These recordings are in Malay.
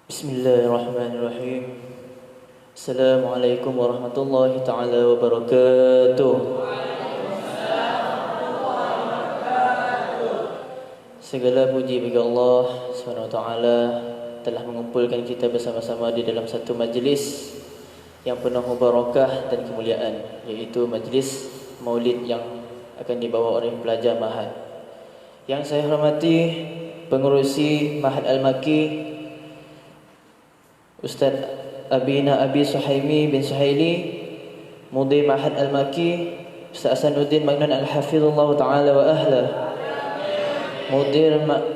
Bismillahirrahmanirrahim. Assalamualaikum warahmatullahi taala wabarakatuh. Segala puji bagi Allah Subhanahu wa taala telah mengumpulkan kita bersama-sama di dalam satu majlis yang penuh barakah dan kemuliaan, yaitu majlis Maulid yang akan dibawa oleh pelajar Mahad. Yang saya hormati pengerusi Mahad Al-Maki Ustaz Abina Abi Suhaimi bin Suhaili, Mudir Mahad Al-Maki Ustaz Hasanuddin Magnan Al-Hafizullah Ta'ala wa ahla.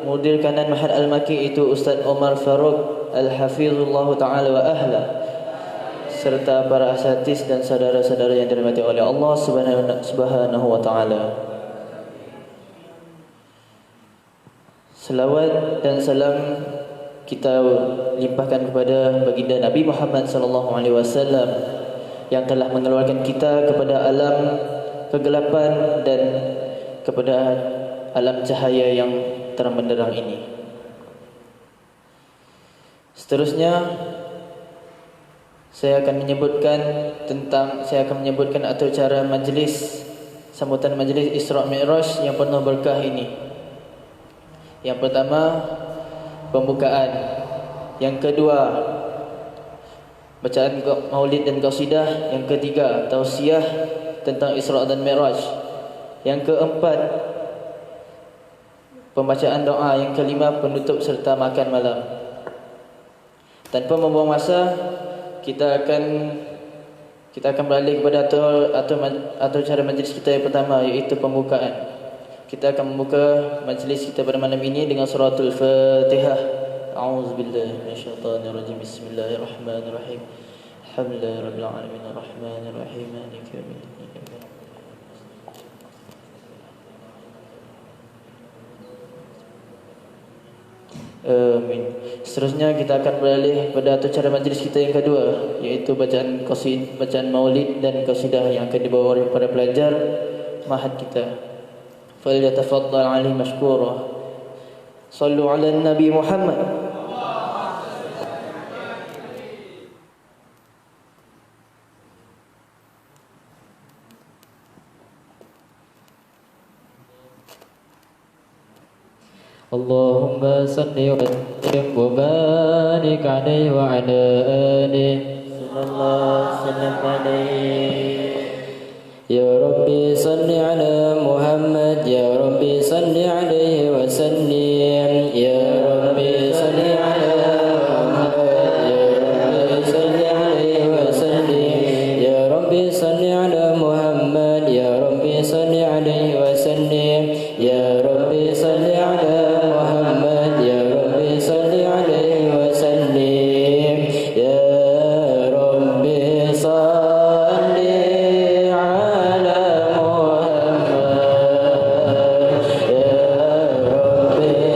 Mudir kanan Mahad Al-Maki itu Ustaz Omar Farouk Al-Hafizullah Ta'ala wa ahla, serta para asatidz dan saudara-saudara yang dirahmati oleh Allah Subhanahu wa Ta'ala. Selawat dan salam kita limpahkan kepada baginda Nabi Muhammad sallallahu alaihi wasallam yang telah mengeluarkan kita kepada alam kegelapan dan kepada alam cahaya yang terang benderang ini. Seterusnya saya akan menyebutkan atur cara majlis sambutan majlis Isra Mi'raj yang penuh berkah ini. Yang pertama, pembukaan. Yang kedua, bacaan maulid dan qasidah. Yang ketiga, tausiah tentang Isra dan Mi'raj. Yang keempat, pembacaan doa. Yang kelima, penutup serta makan malam. Tanpa membuang masa, kita akan beralih kepada atur cara majlis kita yang pertama, iaitu pembukaan. Kita akan membuka majlis kita pada malam ini dengan suratul Fatihah. A'udzubillahi minasyaitonirrajim. Bismillahirrahmanirrahim. Alhamdulillahirabbil alamin arrahmanirrahim maliki yaumiddin. Amin. Seterusnya kita akan beralih pada atur cara majlis kita yang kedua, iaitu bacaan maulid dan qasidah yang akan dibawa oleh para pelajar mahad kita. فليتفضل عليه مشكورا. صلوا على النبي محمد. اللهم صل وسلم وبارك عليه وعلى آله صلى الله وسلم عليه. يا ربي صل على محمد، يا ربي صل عليه وسلم. يا ربي صل على محمد، يا ربي صل عليه وسلم. يا ربي صل على محمد، يا ربي صل عليه وسلم. يا ربي صل على محمد، يا ربي صل عليه وسلم. يا ربي صل على محمد، يا ربي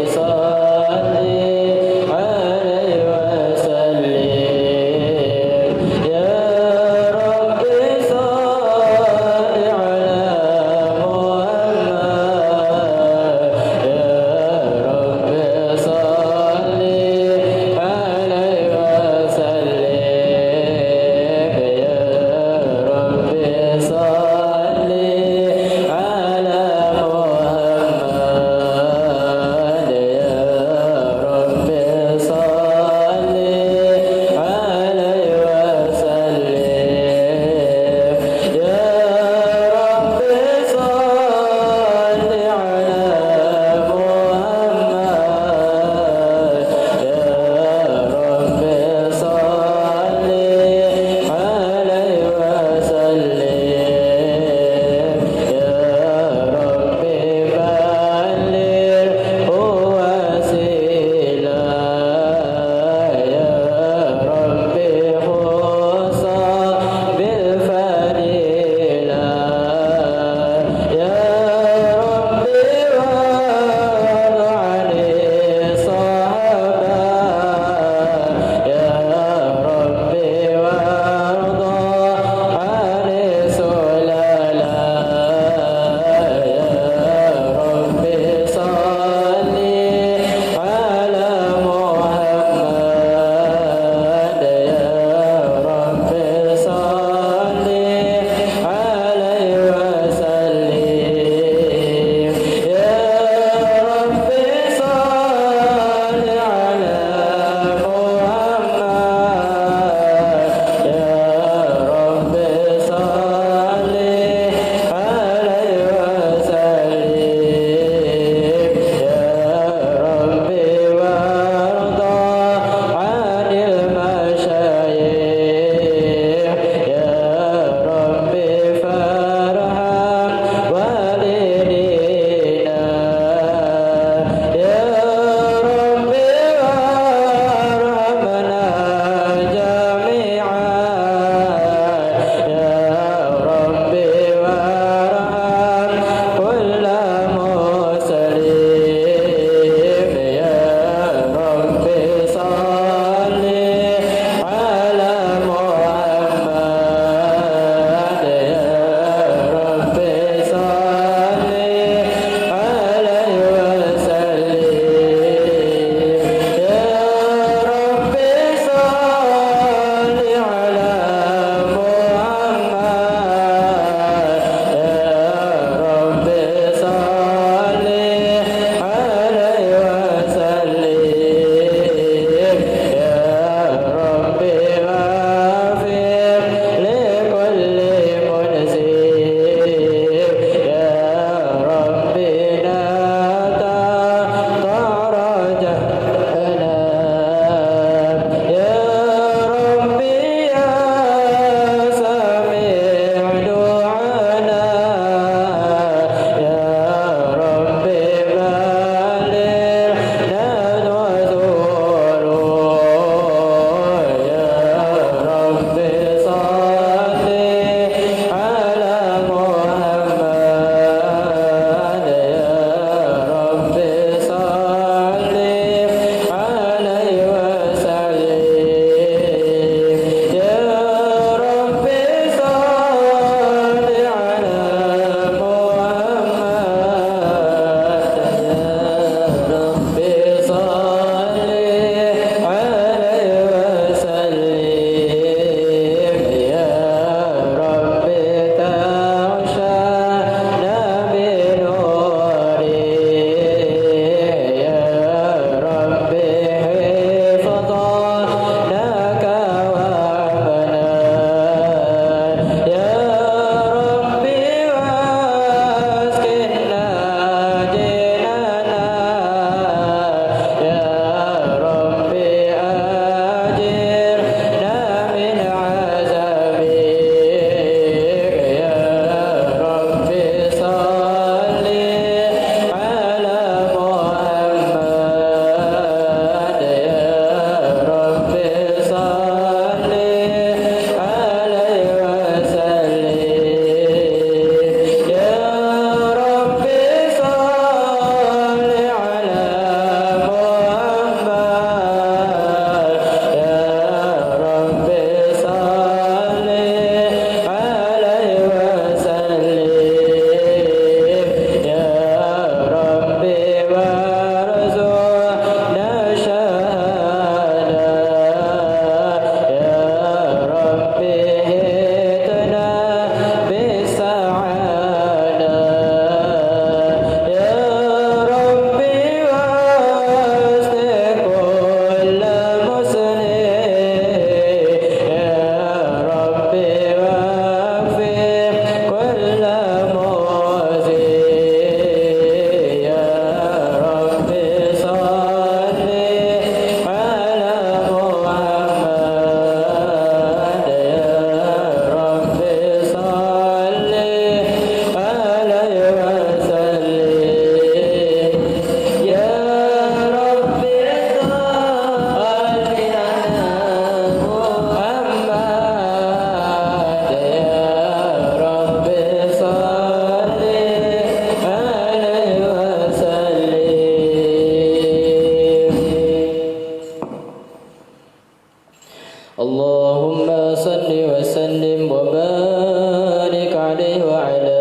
اللهم صل وسلم وبارك عليه وعلى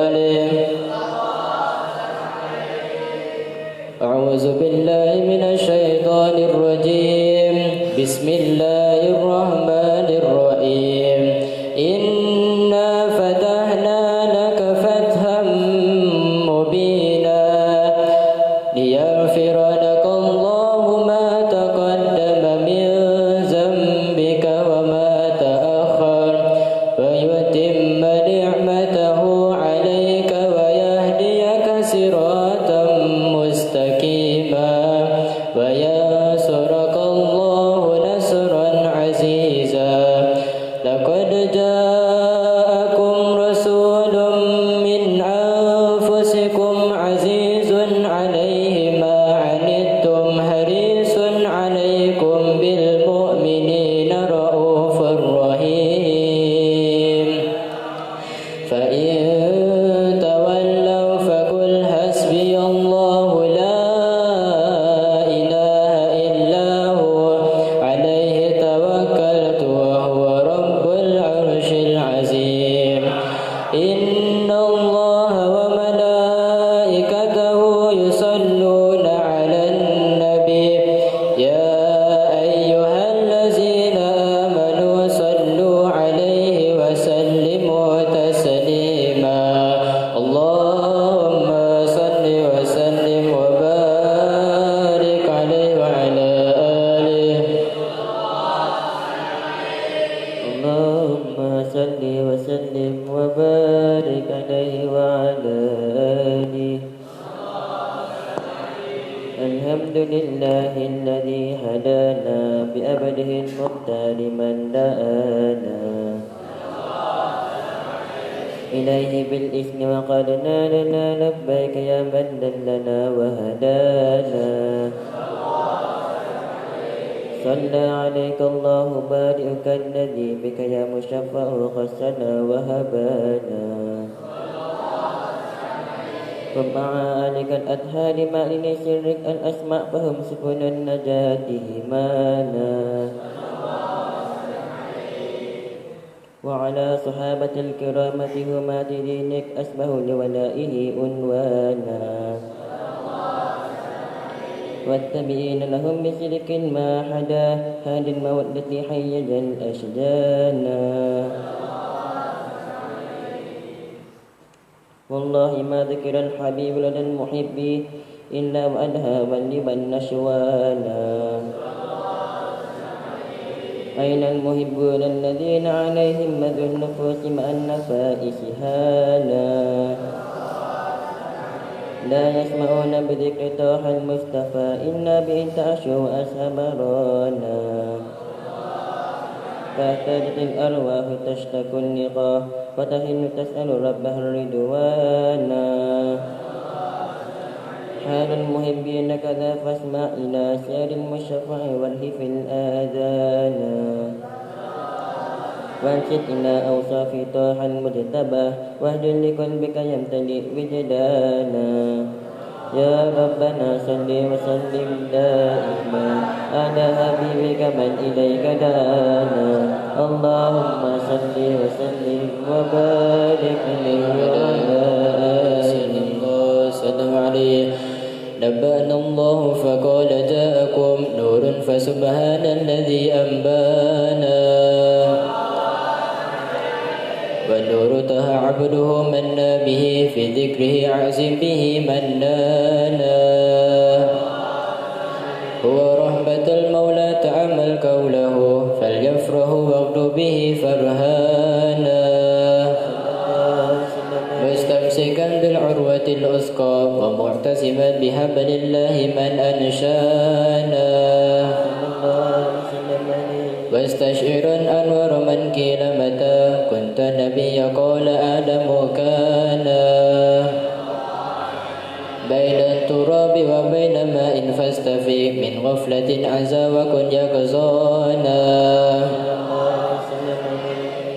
آله. أعوذ بالله من الشيطان الرجيم. بسم الله الرحمن الرحيم. إنا فتحنا لك فتحا مبينا ليغفر لك الله ما تقدم من ذنبك وما تأخر ويتم نعمته عليك ويهديك صراطا مستقيما وينصرك الله نصرا عزيزا. لقد جاءكم رسول من أنفسكم عزيز عليه ما عنتم حريص عليكم بالمؤمنين رؤوف رحيم. فإن تولوا فقل حسبي الله لا إله إلا هو عليه توكلت وهو رب العرش العظيم. إن الله وملائكته يصلون على النبي يا أيها الذين آمنوا صلوا عليه وسلموا تسليما. اللهم صل وسلم وبارك عليه وعلى آله. اللهم صل وسلم وبارك عليه وعلى آله. الحمد لله الذي هدانا بأبده المختار من دعانا إليه بالإذن وقد نالنا لبيك يا من دلنا وهدانا. صلى عليك الله بارئك الذي بك يا مشفع خصنا وهبانا. ومع آلك الأطهار ما لنسرك الأسماء فهم سبل النجاة همانا. وعلى صحابة الكرامة همات دينك أسبه لولائه عنوانا. والتابعين لهم بسلك ما حدا هاد المودة حيج الأشجانا. والله ما ذكر الحبيب لدى المحب إلا وأدهى واللبا النشوانا. أين المحبون الذين عليهم مذ النفوس مع النفائس هانا. لا يسمعون بذكر طه المصطفى إنا بإن تعشوا وأسهب رانا. فاهتدت الأرواح تشتكو اللقاء وتهن تسأل ربها الرضوانا. حال المحبين كذا فاسمع إلى سير المشفع والهف الآذان. وانشد إلى أوصاف طه المجتبى واهد لقلبك يمتلئ وجدانا. يا ربنا صل وسلم دائما على حبيبك من إليك دانا. اللهم صل وسلم وبارك عليه وعلى آله. نبأنا الله فقال جاءكم نور فسبحان الذي أنبانا. والنور طه عبده منا به في ذكره عزم به منانا. هو رحمة المولى تعمل قوله فليفرح واغد به فرهانا. مستمسكا بالعروة الأثقى ومعتصما بحبل الله من أنشانا. واستشعرا أنور من قيل متى كنت نبي قال آدم كان. بين التراب وبين ماء فاستفيق من غفلة عزا وكن يقظانا.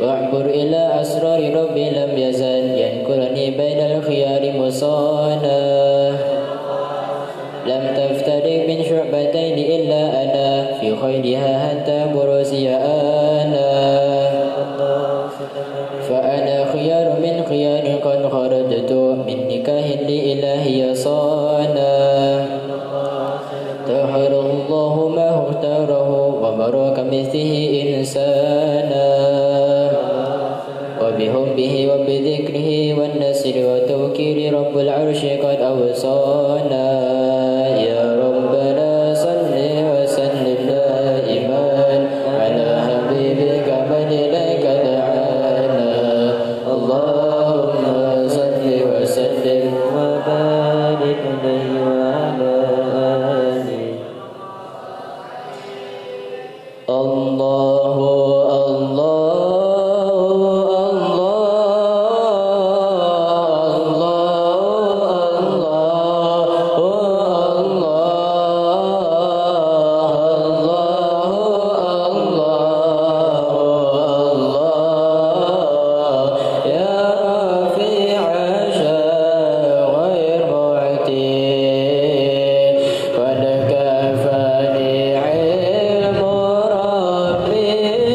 واعبر إلى أسرار ربي لم يزل ينكرني بين الخيار مصانا. لم تفترق من شعبتين إلا أنا في خيرها حتى برسيانا فأنا خيار من خيار قد خرجت من نكاه لإلهي صانا طهر الله ما اختاره وبرك مثله إنسانا وبحبه وبذكره والنسر والتوكيل رب العرش قد أوصانا يا ربنا صل وسلم دائما على حبيبك من إليك دعانا اللهم صل وسلم وبارك عليه وعلى آله الله قد كفاني علم ربي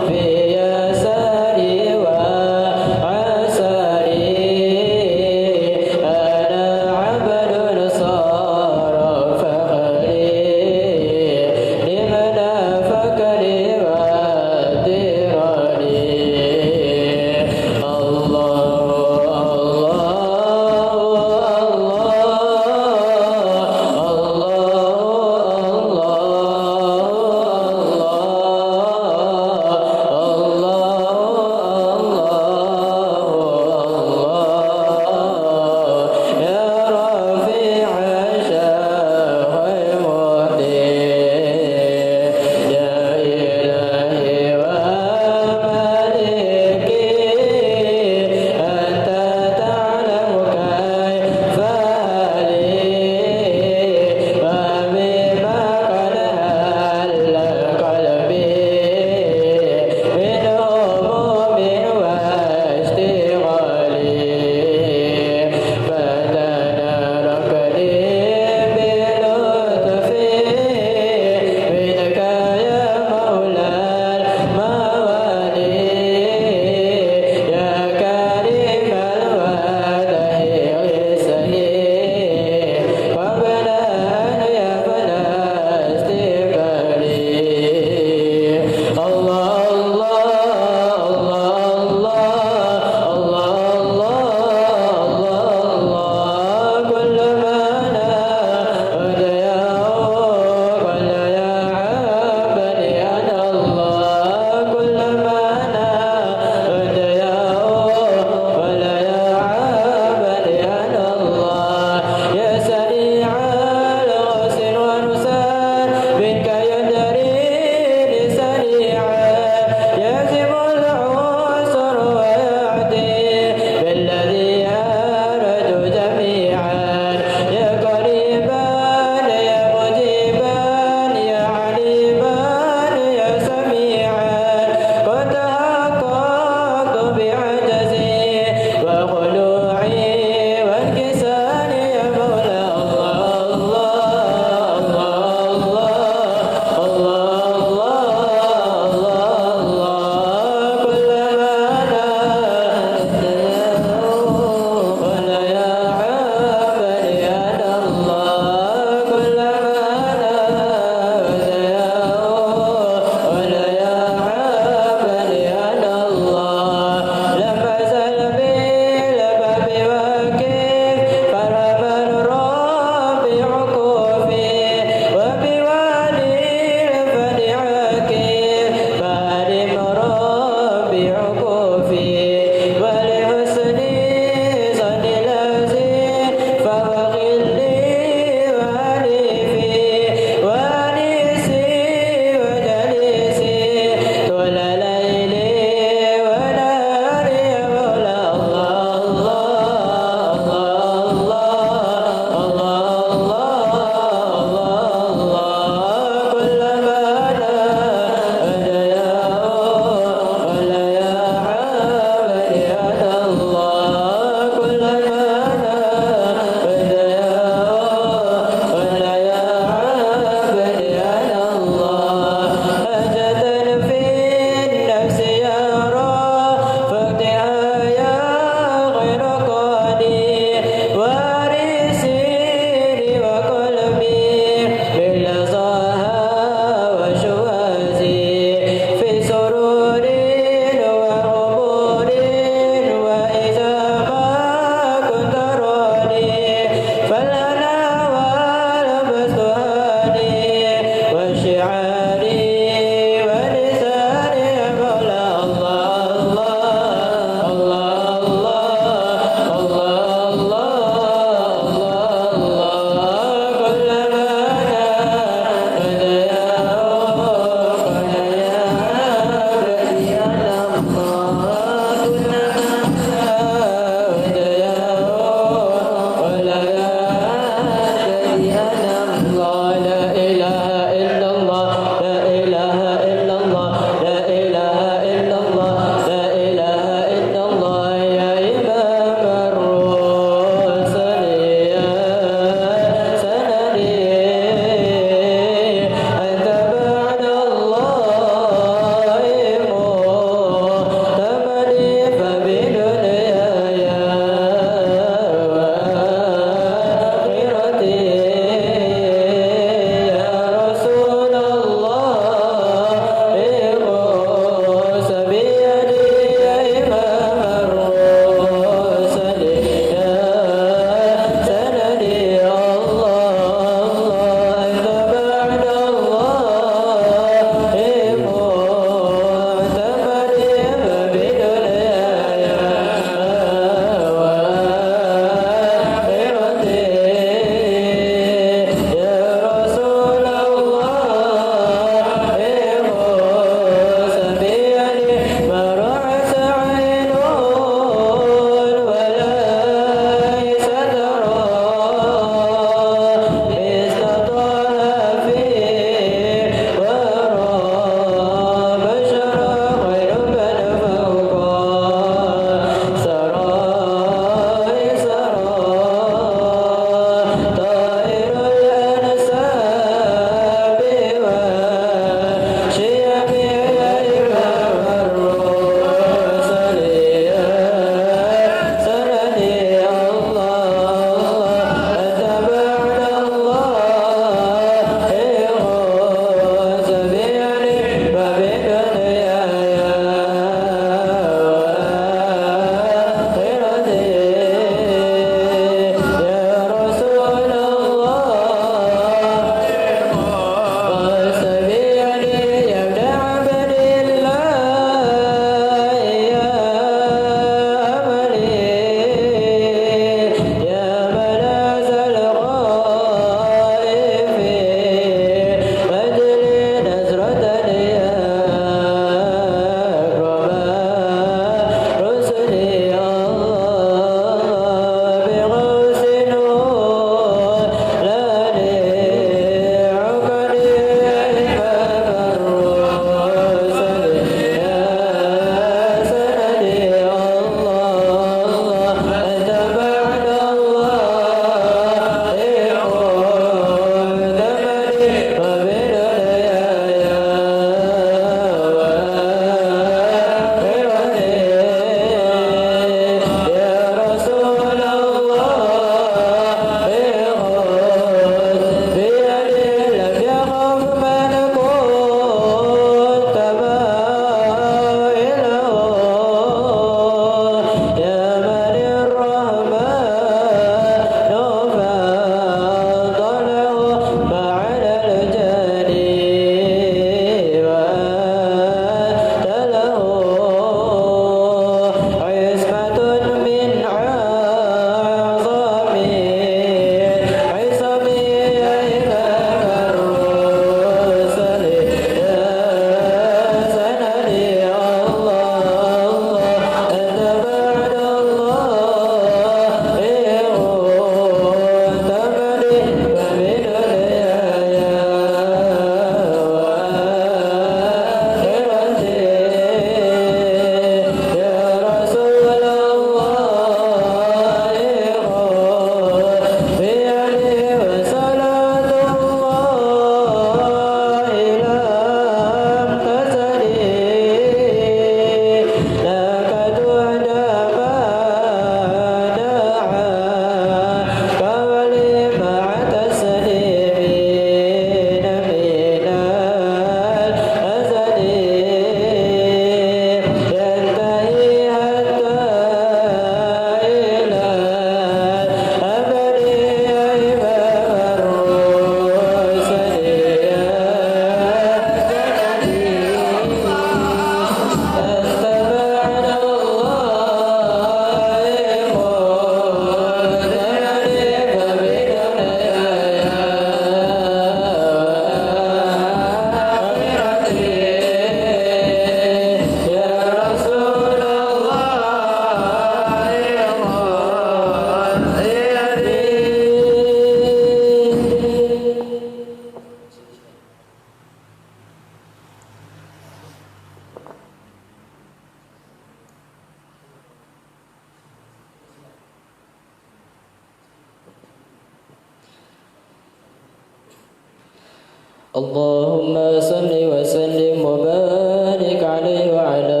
اللهم صل وسلم وبارك عليه وعلى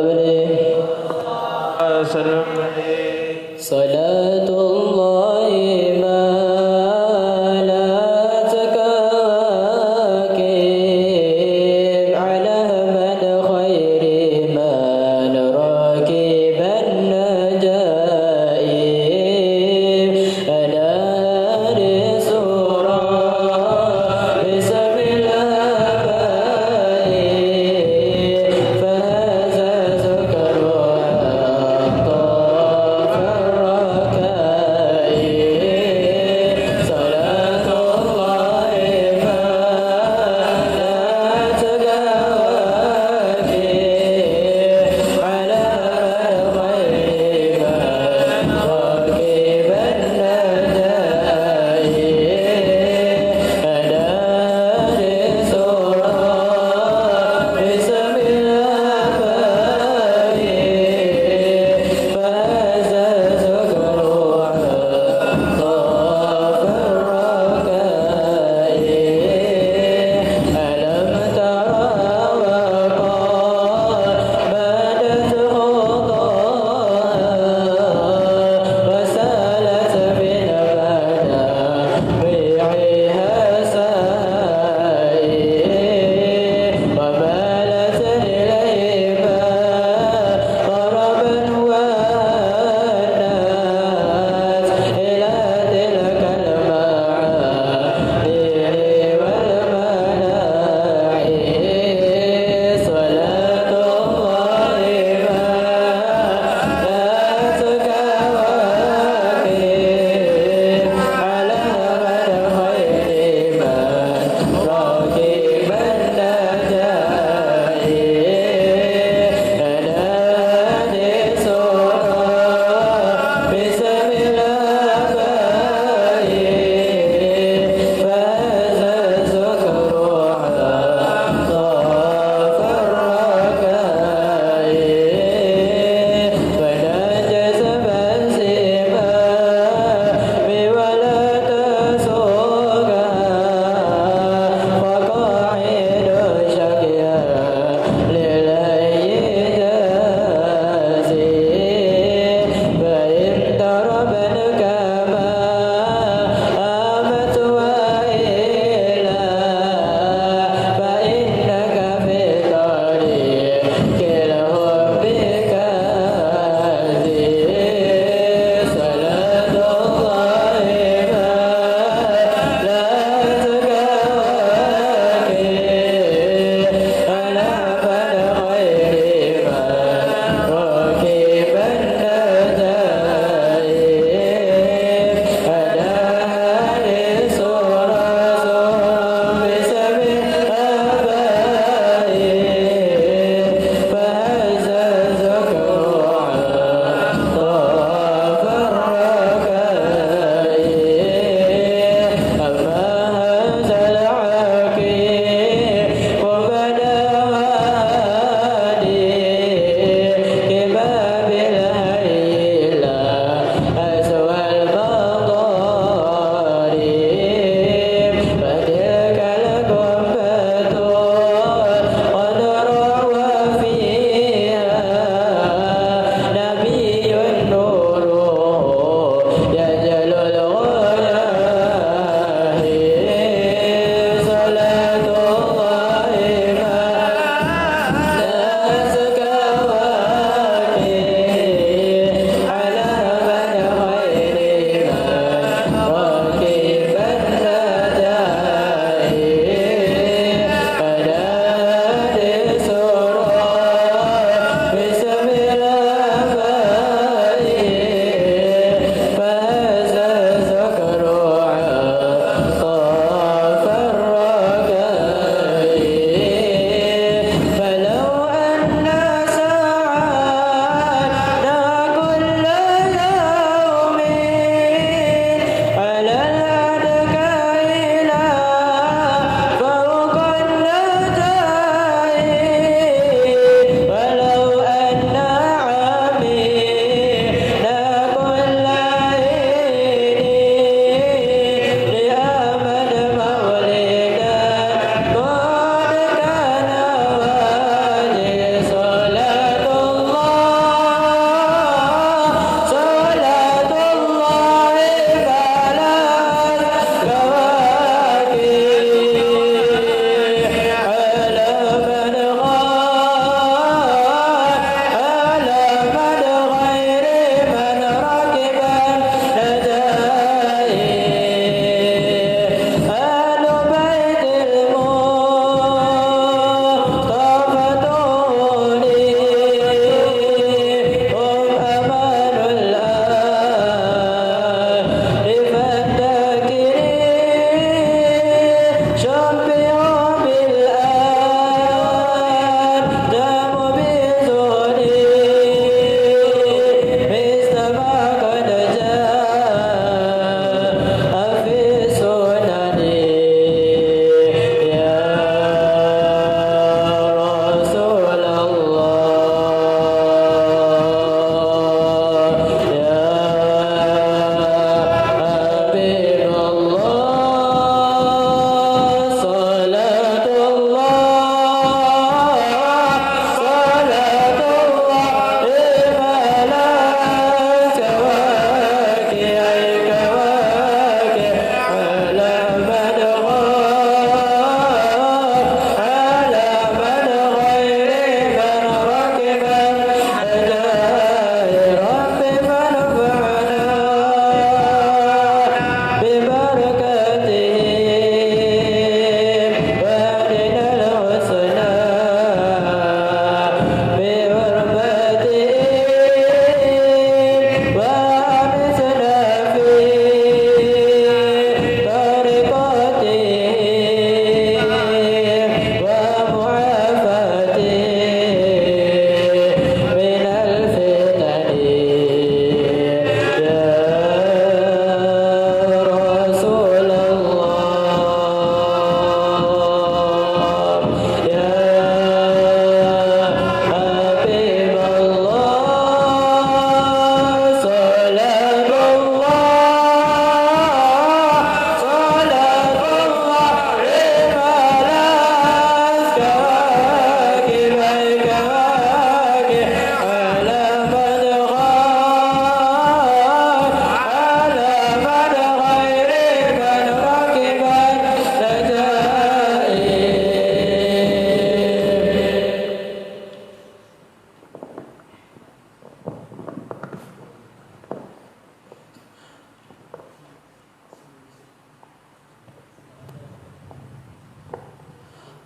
آله صلاة الله ما لا تكاكب على من خير من راكب النجائب أنا رسول بسم الله فهذا سكر وأنطاف الركائب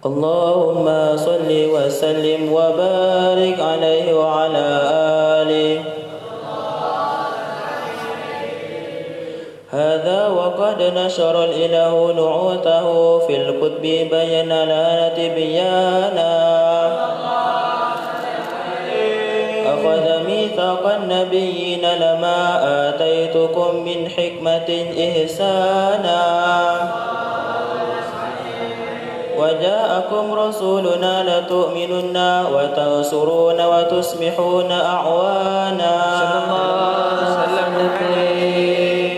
اللهم صل وسلم وبارك عليه وعلى آله. هذا وقد نشر الإله نعوته في الكتب بين لنا تبيانا. أخذ ميثاق النبيين لما آتيتكم من حكمة إحسانا. وجاءكم رسولنا لتؤمنن وتنصرون وتصبحون أعوانا.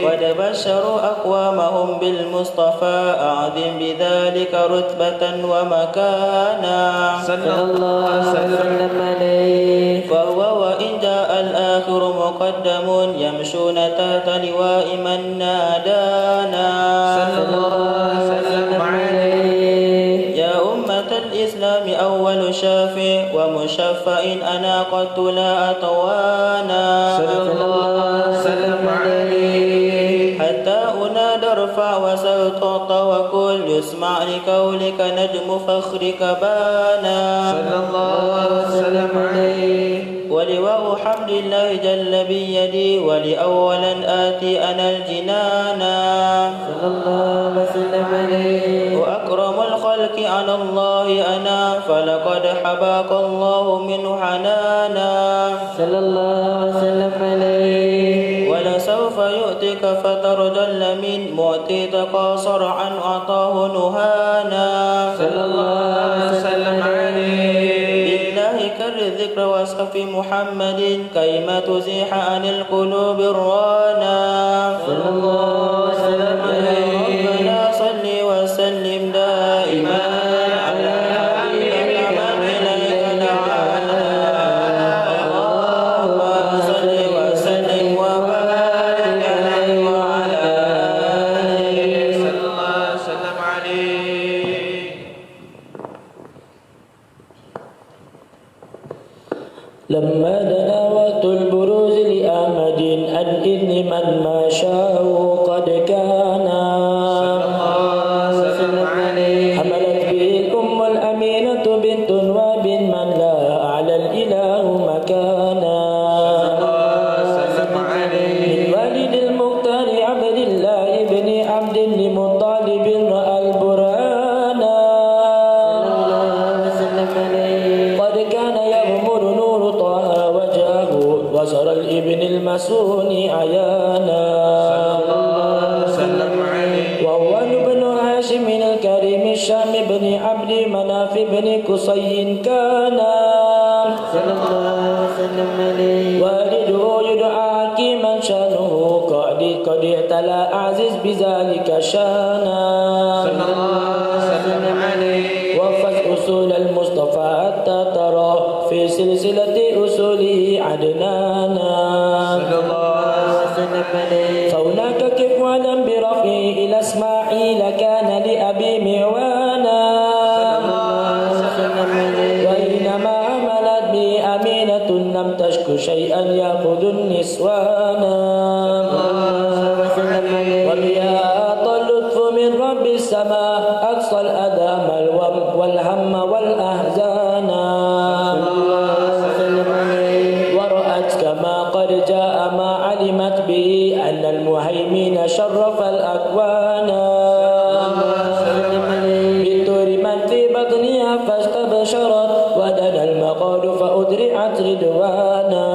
قد بشروا أقوامهم بالمصطفى أعظم بذلك رتبة ومكانا. صلى الله وسلم عليه. فهو وإن جاء الآخر مقدم يمشون تحت لواء من نادانا. صلى الله وسلم عليه. يا أمة الإسلام أول شافع ومشفع أنا قد لا أتوانا. صلى الله وسلم عليه. حتى أنادى ارفع وسل تعطى وكل يسمع لقولك نجم فخرك بانا. صلى الله وسلم عليه. ولواء حمد الله جل بيدي ولأولا آتي أنا الجنانا. صلى الله وسلم عليه. وأكرم الخلق على الله أنا فلقد حباك الله منه حنانا. صلى الله وسلم عليه. ولسوف يؤتك فترجل من معطيك قاصر عن عطاه نهانا. صلى الله وسلم عليه. بالله كر الذكر واسقف محمد كيما تزيح عن القلوب الرانا. صلى الله وسلم عليه. ربنا صل وسلم دائما على حبيبك من إليك دعانا. اللهم صل وسلم وبارك عليه وعلى آله صلى الله وسلم عليه. لما دنا وقت البروز لأحمد عن إذن من ما شاء قد كان. حملت به الأم الأمينة بنت واب من لا أعلى الإله مكانا. من والد المختار عبد الله بن عبد لمطالب رأى البرانا. قد كان يغمر نور طه وجهه وزر الابن المسون عيانا. وهو ابن هاشم الكريم الشام بن عبد مناف بن قصي كان. والده يدعى حكيما شانه قد اعتلى عزيز بذلك شانا. وفز أصول المصطفى حتى ترى في سلسلة أصوله عدنانا. فهناك كيف ولم برفعه إلى إسماعيل كان لأبي معوانا. وإنما عملت به أمينة لم تشك شيئا يأخذ النسوانا. وبها أعطى اللطف من رب السماء أقصى الأدام والهم والأحزانا. ورأت كما قد جاء ما علمت به أن المهيمن شرف الأكوان. بالطور من في بطنها فاستبشرت ودنا المقال فأدرعت رضوانا.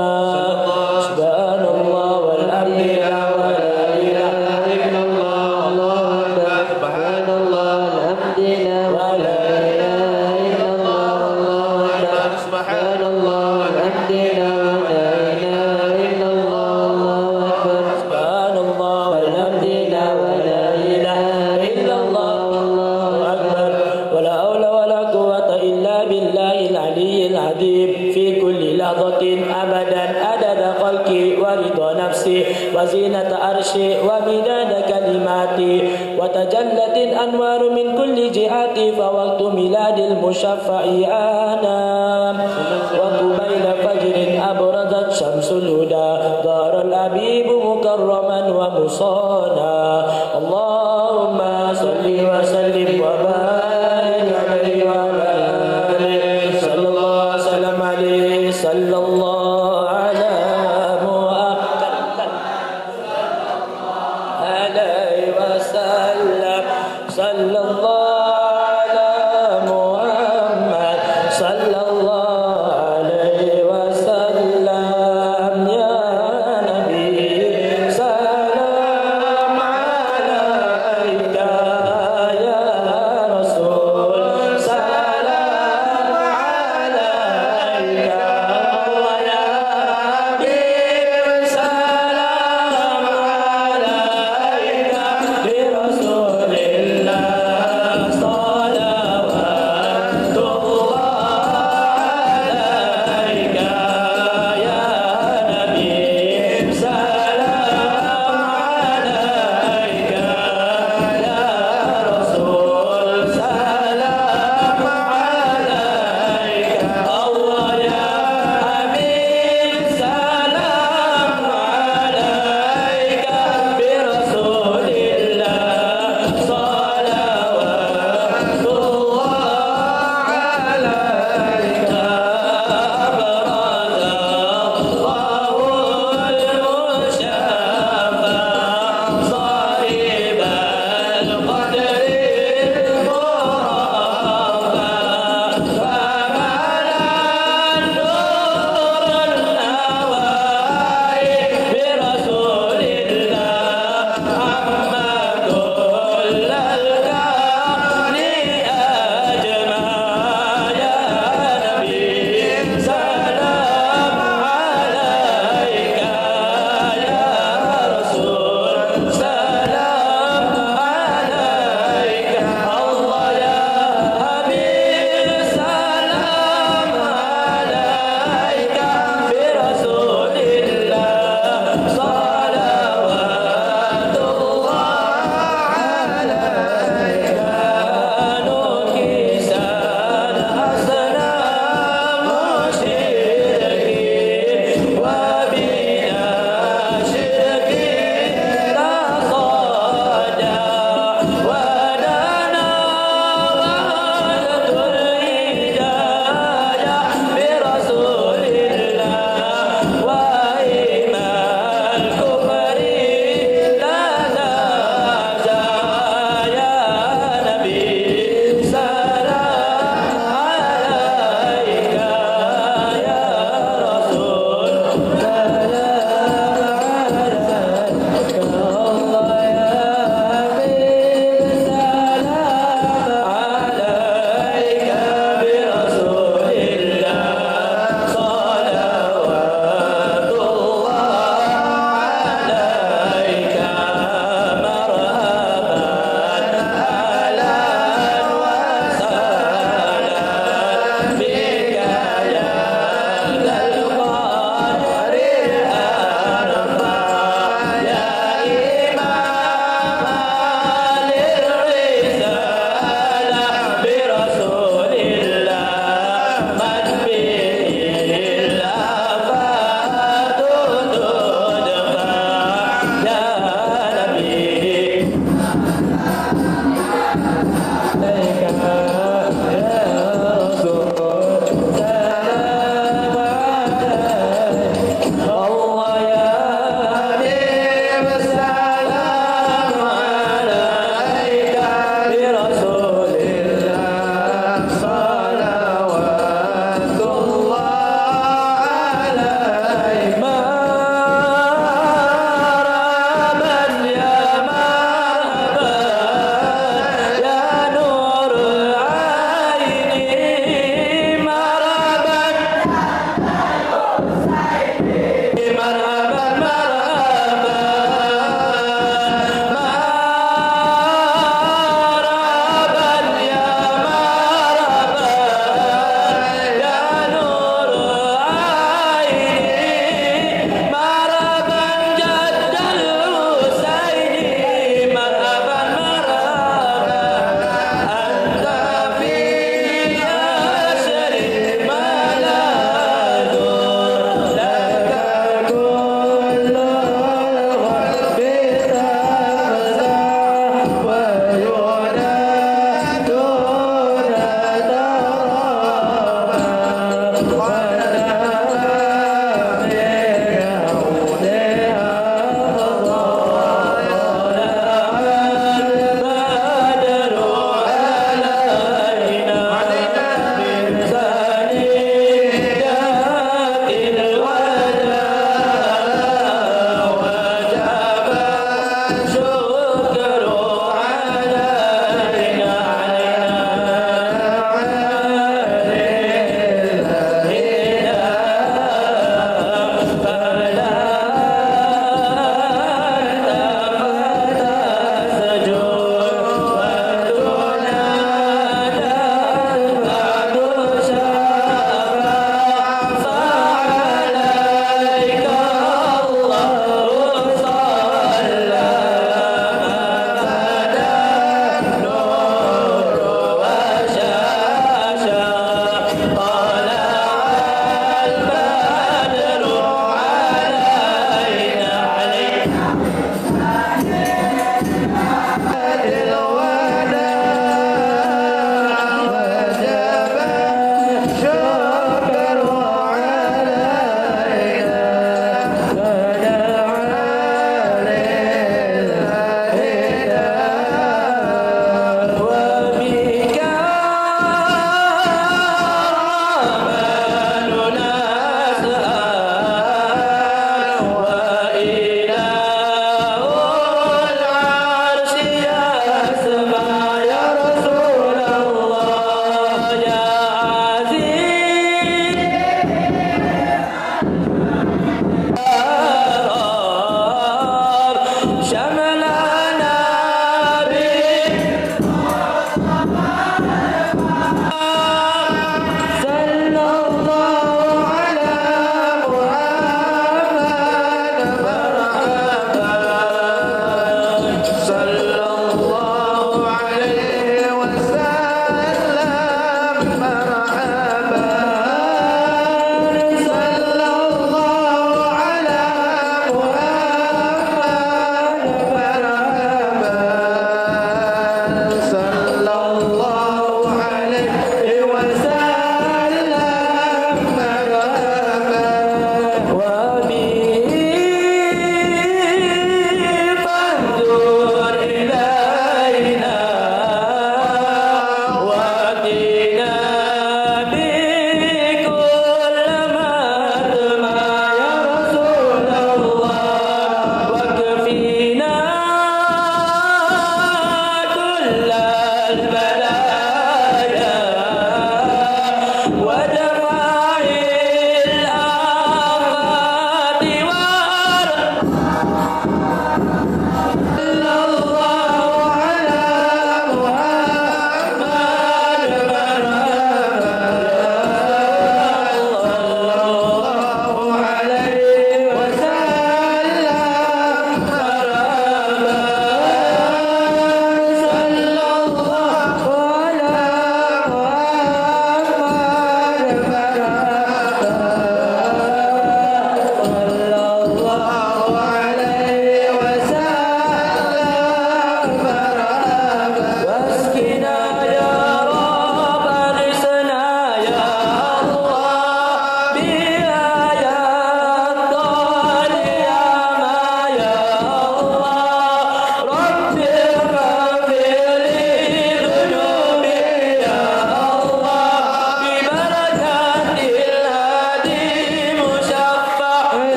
سبحان الله والحمد لله ولا إله إلا الله. الله أكبر. سبحان الله والحمد لله ولا إله إلا الله. الله أكبر. سبحان الله والحمد لله ولا إله إلا الله. الله أكبر. سبحان الله والحمد لله ولا إله إلا الله. الله أكبر. ولا حول ولا قوة إلا بالله العلي العظيم في كل لحظة أبدا عدد خلقي ورضا نفسي وزينة عرشي ومداد كلماتي وتجلت الأنوار من كل جهات فوقت ميلاد المشفع آنا. وقبيل فجر أبرزت شمس الهدى دار الأبيب مكرما ومصانا. اللهم صل وسلم وبارك عليه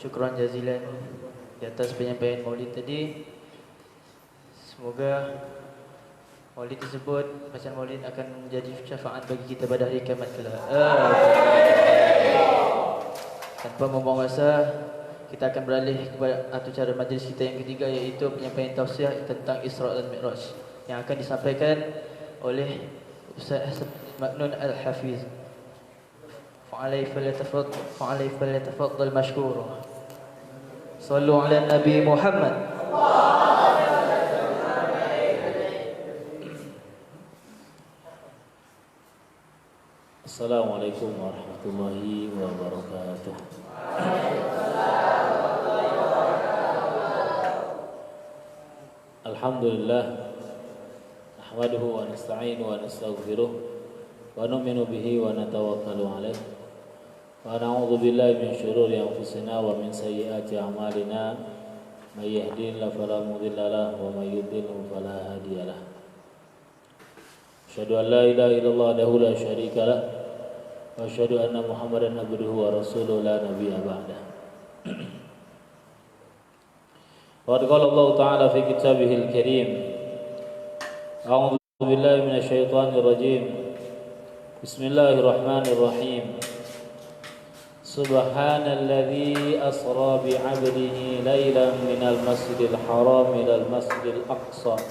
syukran jazilan di atas penyampaian maulid tadi. Semoga maulid tersebut, bacaan maulid akan menjadi syafaat bagi kita pada hari kiamat kelak. Tanpa membuang masa, kita akan beralih kepada atau cara majlis kita yang ketiga, iaitu penyampaian tausiah tentang Isra dan Mi'raj yang akan disampaikan oleh Ustaz Maknun Al-Hafiz. فعليه فليتفضل مشكورا. صلوا على النبي محمد. Assalamualaikum warahmatullahi wabarakatuh. Alhamdulillah, nahmaduhu wa nasta'inu wa nastaghfiruh wa nu'minu bihi wa natawakkalu alaih wa na'udzu billahi min syururi anfusina wa min sayyiati a'malina may yahdihillahu fala mudilla lahu wa may yudlilhu fala hadiya lahu. Asyhadu an la ilaha illallah wahdahu la syarika lah wa asyhadu anna Muhammadan abduhu wa rasuluhu la nabiyya ba'dah. Wa qala Allah ta'ala fi kitabihil karim. A'udzu billahi minasy syaithanir rajim. Bismillahirrahmanirrahim. Subhanalladzi asra bi 'abdihi lailan minal masjidil haram ilal masjidil aqsa.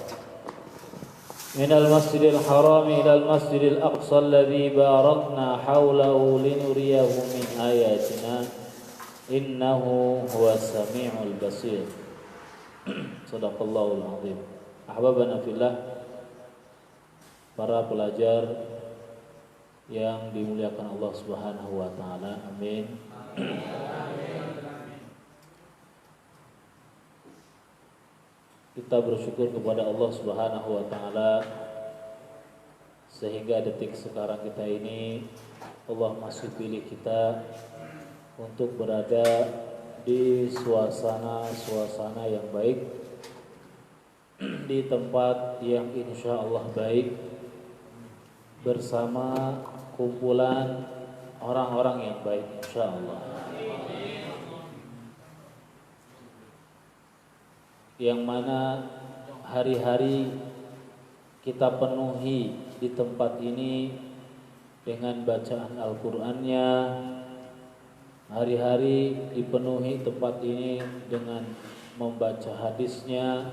Minal masjidil haram ilal masjidil aqsa alladzi barakna haulahu linuriyahu min ayatina innahu huwas samiul basir. Shadaqallahul azim. Ahbabana fillah, para pelajar yang dimuliakan Allah Subhanahu wa taala. Amin. Kita bersyukur kepada Allah Subhanahu wa taala sehingga detik sekarang kita ini Allah masih pilih kita untuk berada di suasana yang baik, di tempat yang insya Allah baik, bersama kumpulan orang-orang yang baik insya Allah, yang mana hari-hari kita penuhi di tempat ini dengan bacaan Al-Qur'annya, hari-hari dipenuhi tempat ini dengan membaca hadisnya,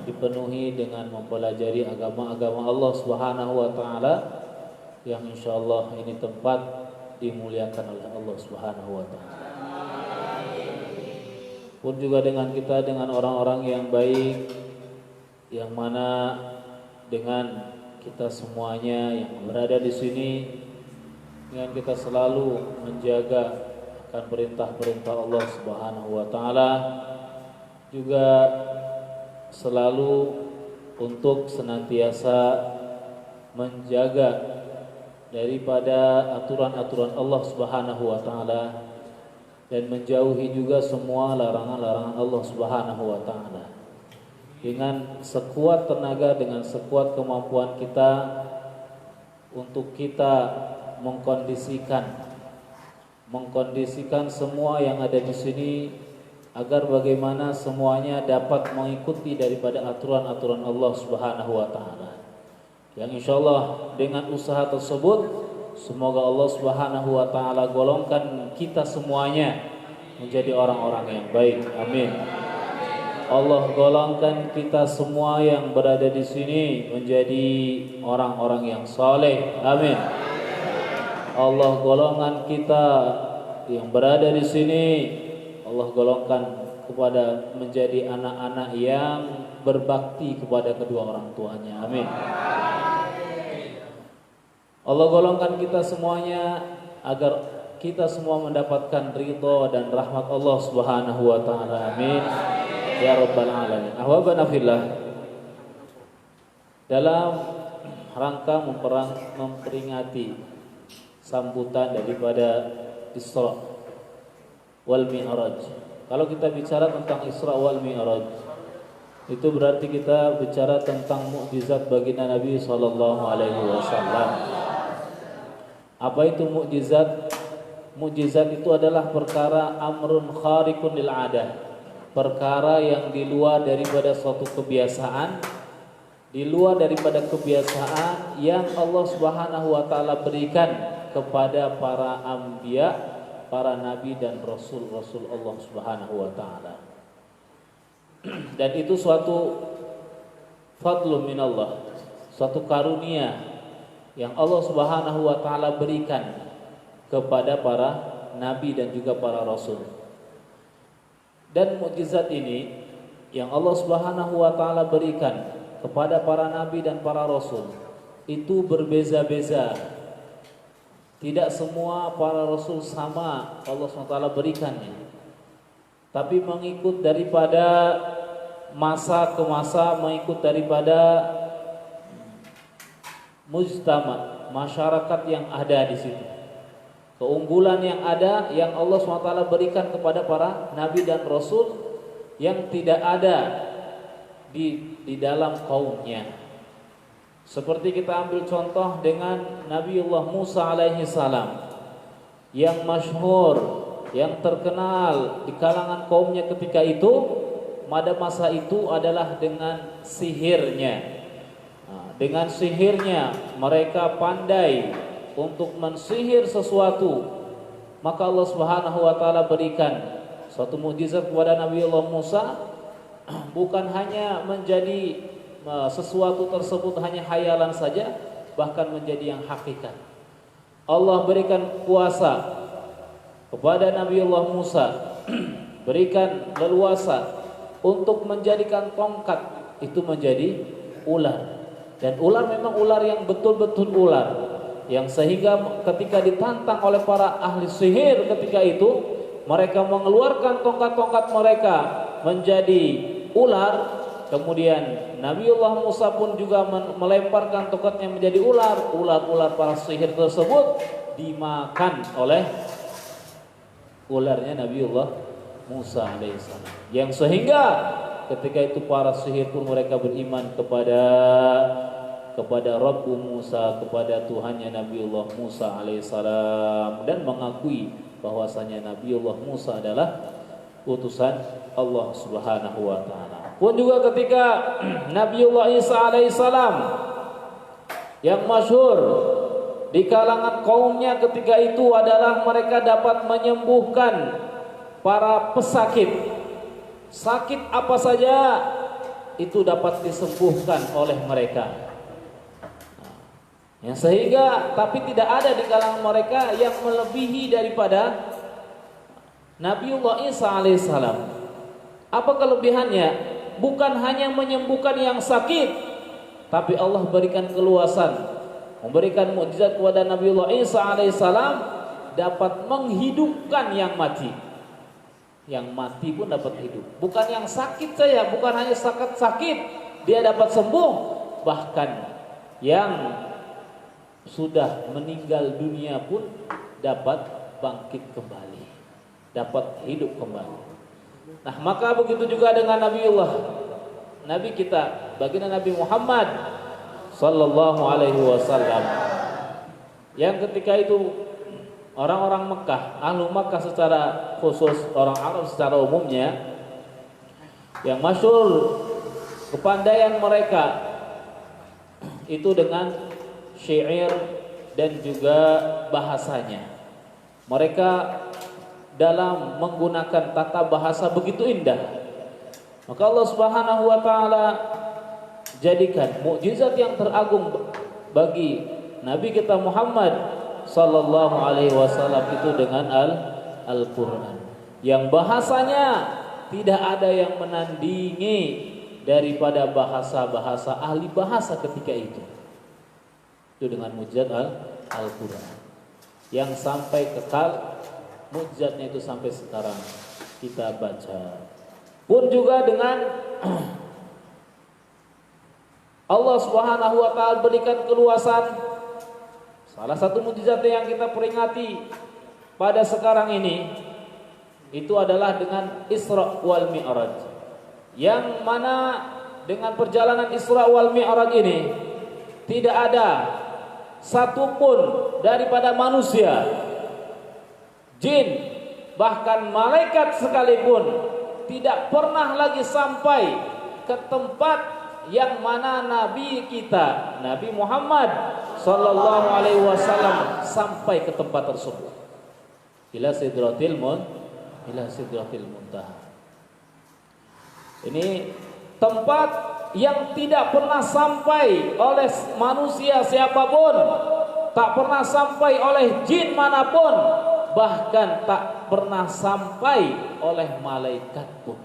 dipenuhi dengan mempelajari agama-agama Allah Subhanahu wa taala, yang insyaallah ini tempat dimuliakan oleh Allah Subhanahu wa taala. Pun juga dengan kita, dengan orang-orang yang baik, yang mana dengan kita semuanya yang berada di sini, dengan kita selalu menjaga akan perintah-perintah Allah Subhanahu wa taala, juga selalu untuk senantiasa menjaga daripada aturan-aturan Allah Subhanahu wa taala dan menjauhi juga semua larangan-larangan Allah Subhanahu wa taala. Dengan sekuat tenaga, dengan sekuat kemampuan kita untuk kita mengkondisikan semua yang ada di sini agar bagaimana semuanya dapat mengikuti daripada aturan-aturan Allah Subhanahu wa taala. Yang insyaallah dengan usaha tersebut semoga Allah Subhanahu wa taala golongkan kita semuanya menjadi orang-orang yang baik. Amin. Allah golongkan kita semua yang berada di sini menjadi orang-orang yang saleh. Amin. Allah golongan kita yang berada di sini, Allah golongkan kepada menjadi anak-anak yang berbakti kepada kedua orang tuanya. Amin. Allah golongkan kita semuanya agar kita semua mendapatkan ridha dan rahmat Allah Subhanahu wa taala. Amin. Ya rabbal alamin. Ahbabana fillah, dalam rangka memperingati sambutan daripada Isra wal Mi'raj. Kalau kita bicara tentang Isra wal Mi'raj, itu berarti kita bicara tentang mukjizat baginda Nabi sallallahu alaihi wasallam. Apa itu mukjizat? mukjizat itu adalah perkara amrun khariqun lil adah, perkara yang di luar daripada suatu kebiasaan, di luar daripada kebiasaan yang Allah Subhanahu wa taala berikan kepada para anbiya, para nabi dan rasul-rasul Allah Subhanahu wa taala. Dan itu suatu fadlun minallah, suatu karunia yang Allah Subhanahu wa taala berikan kepada para nabi dan juga para rasul. Dan mukjizat ini yang Allah Subhanahu wa taala berikan kepada para nabi dan para rasul itu berbeza-beza. Tidak semua para rasul sama Allah SWT berikannya, tapi mengikut daripada masa ke masa, mengikut daripada mujtama, masyarakat yang ada di situ. Keunggulan yang ada yang Allah SWT berikan kepada para nabi dan rasul yang tidak ada di dalam kaumnya. Seperti kita ambil contoh dengan Nabiullah Musa alaihi salam yang masyhur, yang terkenal di kalangan kaumnya ketika itu, pada masa itu adalah dengan sihirnya. Dengan sihirnya mereka pandai untuk mensihir sesuatu. Maka Allah Subhanahu wa taala berikan suatu mukjizat kepada Nabiullah Musa, bukan hanya menjadi sesuatu tersebut hanya khayalan saja, bahkan menjadi yang hakikat. Allah berikan kuasa kepada Nabiullah Musa, berikan leluasa untuk menjadikan tongkat itu menjadi ular. Dan ular memang ular yang betul-betul ular, yang sehingga ketika ditantang oleh para ahli sihir ketika itu, mereka mengeluarkan tongkat-tongkat mereka menjadi ular. Kemudian Nabiullah Musa pun juga melemparkan tongkatnya menjadi ular. Ular-ular para sihir tersebut dimakan oleh ularnya Nabiullah Musa alaihissalam. Yang sehingga ketika itu para sihir pun mereka beriman kepada Rabbu Musa, kepada Tuhannya Nabiullah Musa alaihissalam, dan mengakui bahwasanya Nabiullah Musa adalah utusan Allah Subhanahu wa taala. Pun juga ketika Nabiullah Isa alaihissalam yang masyhur di kalangan kaumnya ketika itu adalah mereka dapat menyembuhkan para pesakit. Sakit apa saja itu dapat disembuhkan oleh mereka. Yang sehingga tapi tidak ada di kalangan mereka yang melebihi daripada Nabiullah Isa alaihissalam. Apa kelebihannya? Bukan hanya menyembuhkan yang sakit, tapi Allah berikan keluasan, memberikan mukjizat kepada Nabiullah Isa alaihissalam dapat menghidupkan yang mati. Yang mati pun dapat hidup. Bukan yang sakit saja, bukan hanya sakit dia dapat sembuh, bahkan yang sudah meninggal dunia pun dapat bangkit kembali, dapat hidup kembali. Nah, maka begitu juga dengan Nabi kita, baginda Nabi Muhammad sallallahu alaihi wasallam, yang ketika itu orang-orang Mekah, ahlu Mekah secara khusus, orang Arab secara umumnya, yang masyhur kepandaian mereka itu dengan syair dan juga bahasanya. Mereka dalam menggunakan tata bahasa begitu indah. Maka Allah Subhanahu wa taala jadikan mukjizat yang teragung bagi Nabi kita Muhammad sallallahu alaihi wasallam itu dengan Al-Qur'an, yang bahasanya tidak ada yang menandingi daripada bahasa-bahasa ahli bahasa ketika itu. Itu dengan mukjizat Al-Qur'an yang sampai kekal, mukjizatnya itu sampai sekarang kita baca. Pun juga dengan Allah Subhanahu wa taala berikan keluasan. Salah satu mukjizat yang kita peringati pada sekarang ini itu adalah dengan Isra wal Mi'raj. Yang mana dengan perjalanan Isra wal Mi'raj ini tidak ada satupun daripada manusia jin, bahkan malaikat sekalipun tidak pernah lagi sampai ke tempat yang mana Nabi kita, Nabi Muhammad sallallahu alaihi wasallam sampai ke tempat tersebut. Ila sidratil muntaha. Ini tempat yang tidak pernah sampai oleh manusia siapapun, tak pernah sampai oleh jin manapun, bahkan tak pernah sampai oleh malaikat pun.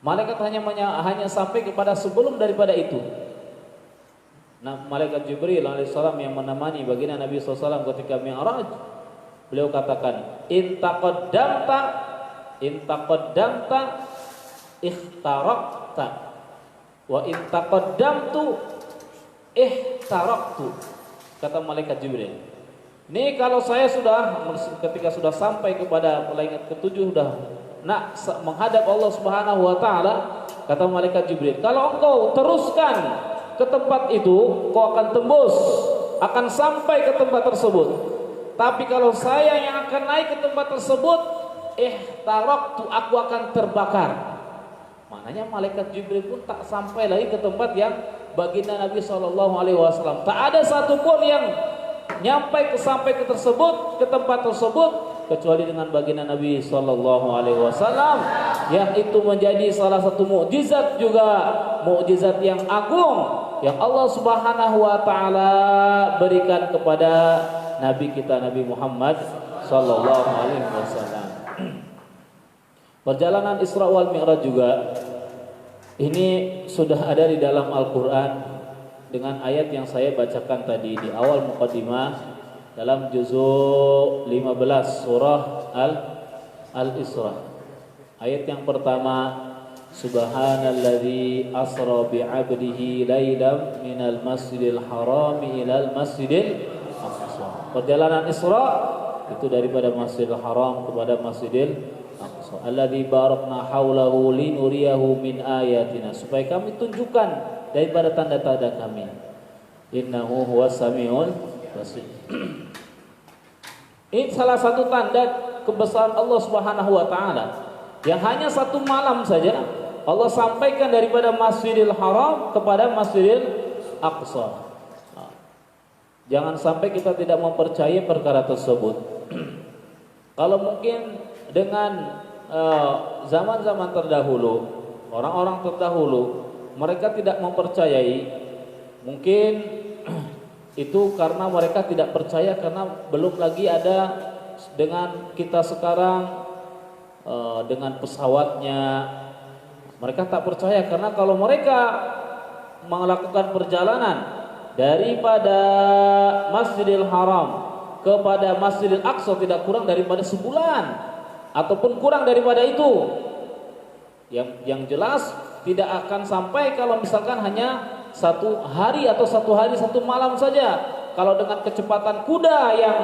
Malaikat hanya sampai kepada sebelum daripada itu. Nah, malaikat Jibril alaihissalam yang menemani baginda Nabi SAW ketika Mi'raj, beliau katakan, in taqaddamta ikhtaraqta wa in taqaddamtu ihtaraqtu, kata malaikat Jibril. Ini kalau saya ketika sudah sampai kepada malaikat ketujuh, sudah nak menghadap Allah Subhanahu wa taala, kata malaikat Jibril, kalau engkau teruskan ke tempat itu, kau akan tembus, akan sampai ke tempat tersebut. Tapi kalau saya yang akan naik ke tempat tersebut, ihtaraqtu, aku akan terbakar. Maknanya malaikat Jibril pun tak sampai lagi ke tempat yang baginda Nabi SAW. Tak ada satupun yang sampai ke tempat tersebut kecuali dengan baginda Nabi SAW, yang itu menjadi salah satu mukjizat juga, mukjizat yang agung yang Allah Subhanahu wa taala berikan kepada Nabi kita, Nabi Muhammad sallallahu alaihi wasallam. Perjalanan Isra wal Mi'raj juga ini sudah ada di dalam Al-Qur'an dengan ayat yang saya bacakan tadi di awal muqaddimah dalam juzuk 15 surah Al-Isra. Ayat yang pertama, Subhanalladzi asra bi'abdihi lailam minal masjidil harami ilal masjidil aqsa. Perjalanan Isra itu daripada Masjidil Haram kepada Masjidil Aqsa. Alladzi barakna haulahu linuriyahu min ayatina, supaya kami tunjukkan daripada tanda-tanda kami. Innahu huwas samiul basir. Ini salah satu tanda kebesaran Allah Subhanahu wa taala, yang hanya satu malam saja Allah sampaikan daripada Masjidil Haram kepada Masjidil Aqsa. Jangan sampai kita tidak mempercayai perkara tersebut. Kalau mungkin dengan zaman-zaman terdahulu, orang-orang terdahulu, mereka tidak mempercayai, mungkin itu karena mereka tidak percaya karena belum lagi ada dengan kita sekarang, dengan pesawatnya. Mereka tak percaya karena kalau mereka melakukan perjalanan daripada Masjidil Haram kepada Masjidil Aqsa tidak kurang daripada sebulan ataupun kurang daripada itu, yang jelas tidak akan sampai kalau misalkan hanya satu hari atau satu malam saja. Kalau dengan kecepatan kuda yang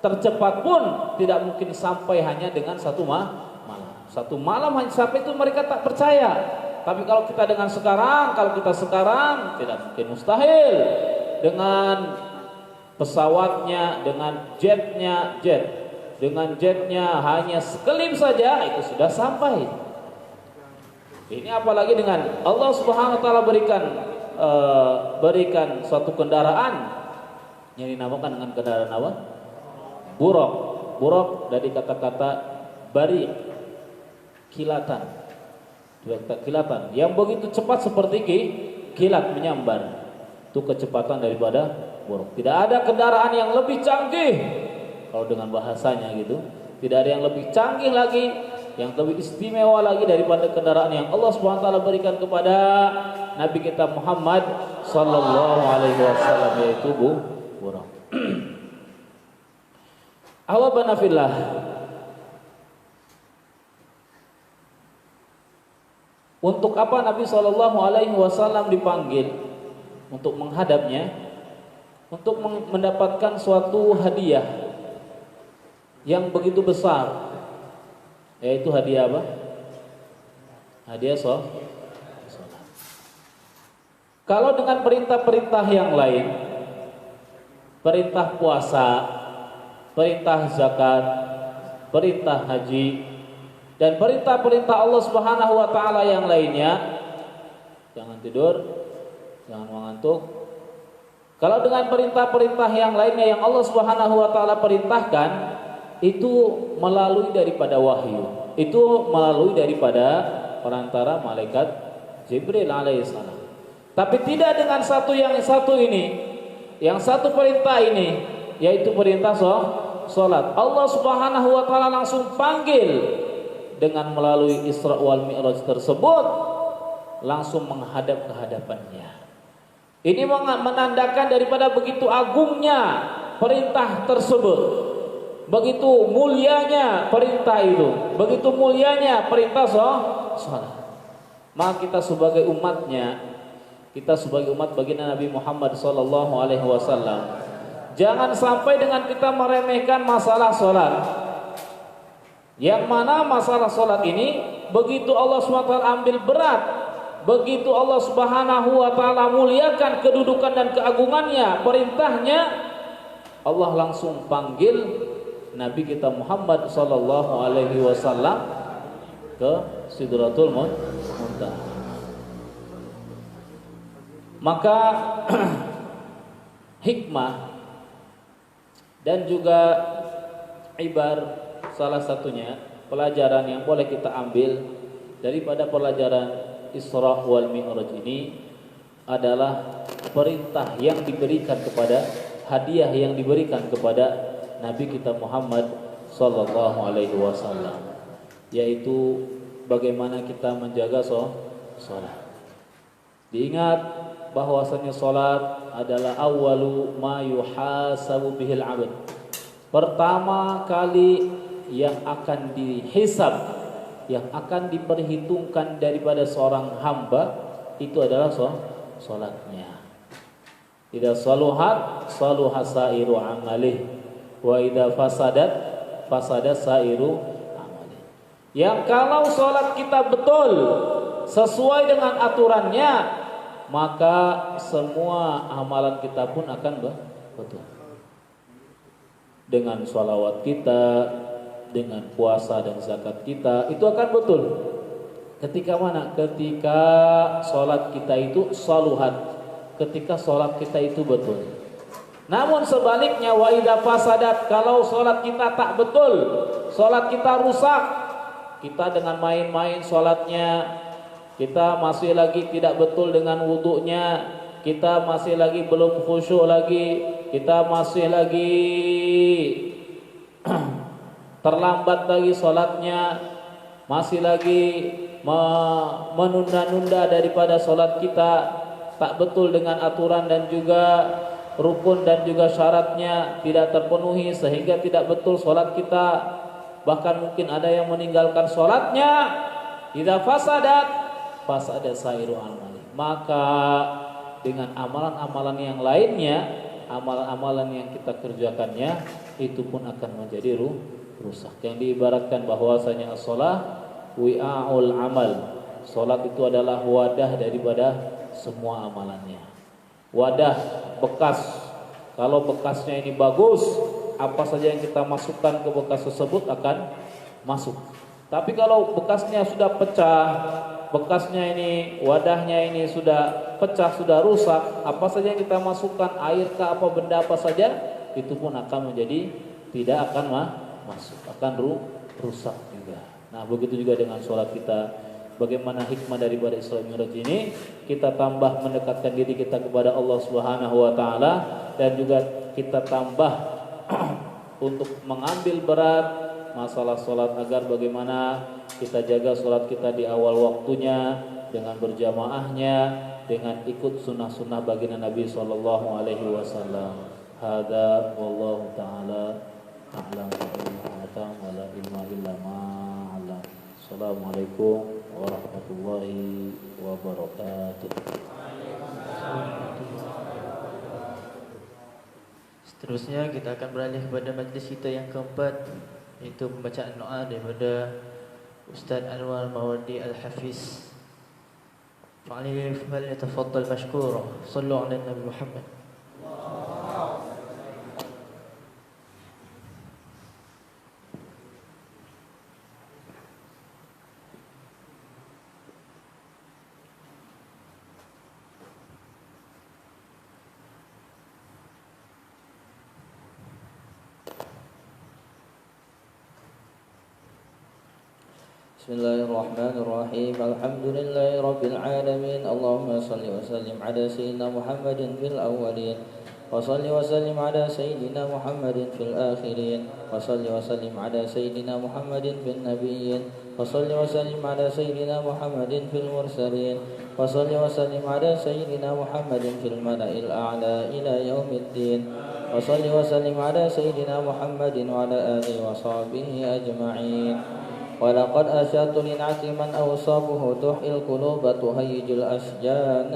tercepat pun tidak mungkin sampai hanya dengan satu malam. Satu malam hanya sampai itu mereka tak percaya. Tapi kalau kita sekarang tidak mungkin, mustahil. Dengan pesawatnya, dengan jetnya hanya sekelip saja itu sudah sampai. Ini apalagi dengan Allah Subhanahu wa taala berikan suatu kendaraan yang dinamakan dengan kendaraan apa? Buraq. Buraq dari kata-kata bari, kilatan. Yang begitu cepat seperti kilat menyambar. Itu kecepatan daripada buraq. Tidak ada kendaraan yang lebih canggih, kalau dengan bahasanya gitu, tidak ada yang lebih canggih lagi, yang lebih istimewa lagi daripada kendaraan yang Allah Subhanahu wa taala berikan kepada Nabi kita Muhammad sallallahu alaihi wasallam, yaitu buraq. Ahwabana fillah, untuk apa Nabi sallallahu alaihi wasallam dipanggil untuk menghadapnya, untuk mendapatkan suatu hadiah yang begitu besar, yaitu hadiah apa? Hadiah salat. Kalau dengan perintah-perintah yang lain, perintah puasa, perintah zakat, perintah haji, dan perintah-perintah Allah Subhanahu wa taala yang lainnya. Jangan tidur, jangan mengantuk. Kalau dengan perintah-perintah yang lainnya yang Allah Subhanahu wa taala perintahkan, itu melalui daripada wahyu. Itu melalui daripada perantara malaikat Jibril alaihissalam. Tapi tidak dengan yang satu ini. Yang satu perintah ini, yaitu perintah salat. Allah Subhanahu wa taala langsung panggil dengan melalui Isra wal Mi'raj tersebut, langsung menghadap ke hadapannya. Ini menandakan daripada begitu agungnya perintah tersebut, begitu mulianya perintah itu, begitu mulianya perintah salat. Maka kita sebagai umatnya, kita sebagai umat baginda Nabi Muhammad sallallahu alaihi wasallam, jangan sampai dengan kita meremehkan masalah salat. Yang mana masalah salat ini begitu Allah SWT ambil berat, begitu Allah Subhanahu wa taala muliakan kedudukan dan keagungannya, perintahnya, Allah langsung panggil Nabi kita Muhammad sallallahu alaihi wasallam ke Sidratul Muntaha. Maka hikmah dan juga ibar, salah satunya pelajaran yang boleh kita ambil daripada pelajaran Isra wal Mi'raj ini adalah perintah yang diberikan kepada, hadiah yang diberikan kepada Nabi kita Muhammad sallallahu alaihi wasallam, yaitu bagaimana kita menjaga salat. Diingat bahwasanya salat adalah awwalu ma yuhasabu bihil 'abd. Pertama kali yang akan dihisab, yang akan diperhitungkan daripada seorang hamba itu adalah salatnya. Idza saluhat saluha sairu amalih wa idza fasadat fasadat sairu amalih. Yang kalau salat kita betul sesuai dengan aturannya, maka semua amalan kita pun akan betul. Dengan sholawat kita, dengan puasa dan zakat kita, itu akan betul. Ketika mana? Ketika sholat kita itu saluhat, ketika sholat kita itu betul. Namun sebaliknya, wa idza fasadat, kalau sholat kita tak betul, sholat kita rusak, kita dengan main-main sholatnya, kita masih lagi tidak betul dengan wudunya, kita masih lagi belum khusyuk lagi, kita masih lagi terlambat lagi sholatnya, masih lagi menunda-nunda daripada sholat kita, tak betul dengan aturan dan juga rukun dan juga syaratnya tidak terpenuhi sehingga tidak betul sholat kita, bahkan mungkin ada yang meninggalkan sholatnya. Idza fasadat fasada sairu amali, maka dengan amalan-amalan yang lainnya, amalan-amalan yang kita kerjakannya itu pun akan menjadi rusak. Yang diibaratkan bahwasanya as-shalah wi'aul amal, salat itu adalah wadah daripada semua amalannya, wadah bekas. Kalau bekasnya ini bagus, apa saja yang kita masukkan ke bekas tersebut akan masuk. Tapi kalau bekasnya sudah pecah, bekasnya ini, wadahnya ini sudah pecah, sudah rusak, apa saja yang kita masukkan, air ke apa benda apa saja, itu pun akan menjadi tidak akan masuk, akan rusak juga. Nah, begitu juga dengan sholat kita. Bagaimana hikmah daripada Isra Mi'raj ini? Kita tambah mendekatkan diri kita kepada Allah Subhanahu wa taala, dan juga kita tambah untuk mengambil berat masalah sholat, agar bagaimana kita jaga sholat kita di awal waktunya dengan berjamaahnya, dengan ikut sunnah-sunnah baginda Nabi sallallahu alaihi wasallam. Hada wallahu taala a'lam wa la ilma illa ma'alam. Assalamualaikum warahmatullahi wabarakatuh. Seterusnya kita akan beralih kepada majlis kita yang keempat, yaitu pembacaan doa daripada Ustaz Anwar Mawardi Al-Hafiz. فليتفضل مشكورا. صلوا على النبي محمد. Bismillahirrahmanirrahim. Alhamdulillahi rabbil alamin. Allahumma salli wa sallim ala sayyidina Muhammadin fil awwalin. وصل وسلم على سيدنا محمد في الآخرين وصل وسلم على سيدنا محمد في النبيين وصل وسلم على سيدنا محمد في المرسلين وصل وسلم على سيدنا محمد في الملأ الأعلى إلى يوم الدين وصل وسلم على سيدنا محمد وعلى آله وصحبه أجمعين ولقد أشهدت لنعت من أوصابه تحيي القلوب تهيج الأشجان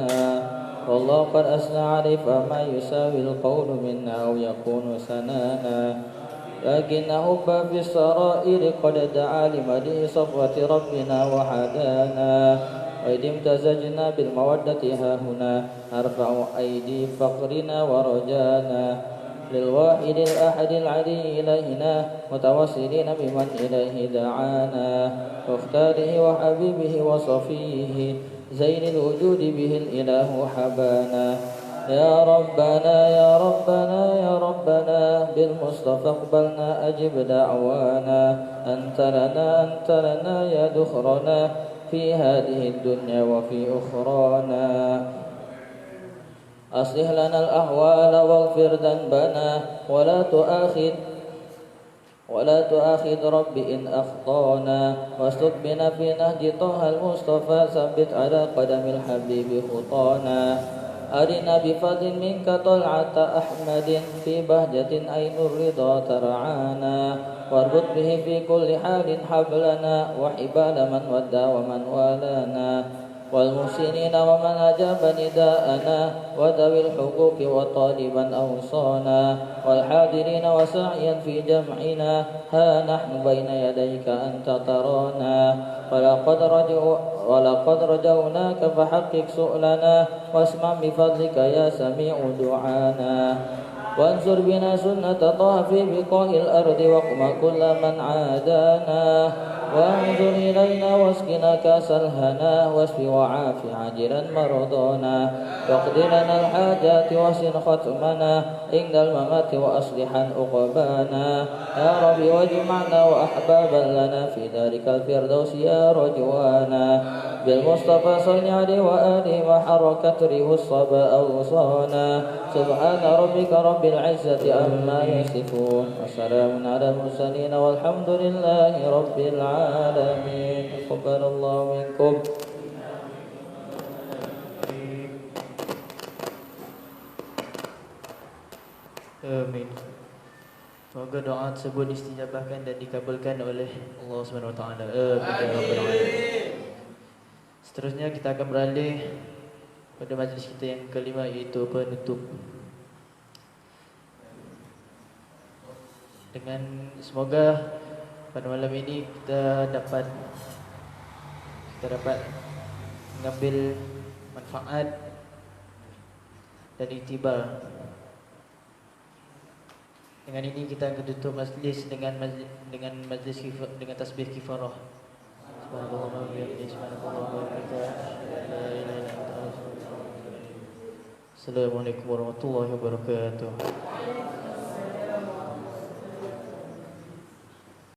والله قد أثنى عليه فما يساوي القول منا أو يكون سنانا لكن حب في السرائر قد دعا لمدح صفوة ربنا وحدانا وإذ امتزجنا بالمودة هاهنا نرفع أيدي فقرنا ورجانا للواحد الأحد العلي إلينا متوسلين بمن إليه دعانا واختاره وحبيبه وصفيه زين الوجود به الإله حبانا يا ربنا يا ربنا يا ربنا بالمصطفى اقبلنا أجب دعوانا أنت لنا يا دخرنا في هذه الدنيا وفي أخرانا أصلح لنا الأحوال واغفر ذنبنا ولا تؤاخذ رب إن أخطأنا واسلك بنا في نهج طه المصطفى ثبت على قدم الحبيب خطانا أرنا بفضل منك طلعة أحمد في بهجة عين الرضا ترعانا واربط به في كل حال حبلنا وحبال من ودى ومن والانا والمحسنين ومن أجاب نداءنا وذوي الحقوق وطالبا أوصانا والحاضرين وسعيا في جمعنا ها نحن بين يديك أنت ترانا ولقد رجوناك فحقق سؤلنا واسمع بفضلك يا سميع دعانا وانصر بنا سنة طه في بقاع الأرض واقم كل من عادانا وانظر إلينا واسقنا كاس الهنا واشف وعاف عاجلا مرضانا واقض لنا الحاجات واسن ختمنا عند الممات وأصلحا عقبانا يا رب واجمعنا وأحبابا لنا في ذلك الفردوس يا رجوانا بالمصطفى صل عليه وآله وحركت ريه الصبا أوصانا سبحان ربك رب العزة عما يصفون وسلام على المرسلين والحمد لله رب العالمين تقبل الله منكم. Amin. Semoga doa tersebut diistijabahkan dan dikabulkan oleh Allah Subhanahu wa taala. Amin. Seterusnya kita akan beralih pada majlis kita yang kelima, iaitu penutup. Dengan semoga pada malam ini kita dapat mengambil manfaat dan iktibar. Dengan ini kita akan tutup majlis dengan tasbih kifarah. Subhanallah wa bihamdihi, subhanallah wa bihamdihi, la ilaha illa anta. Assalamualaikum warahmatullahi wabarakatuh.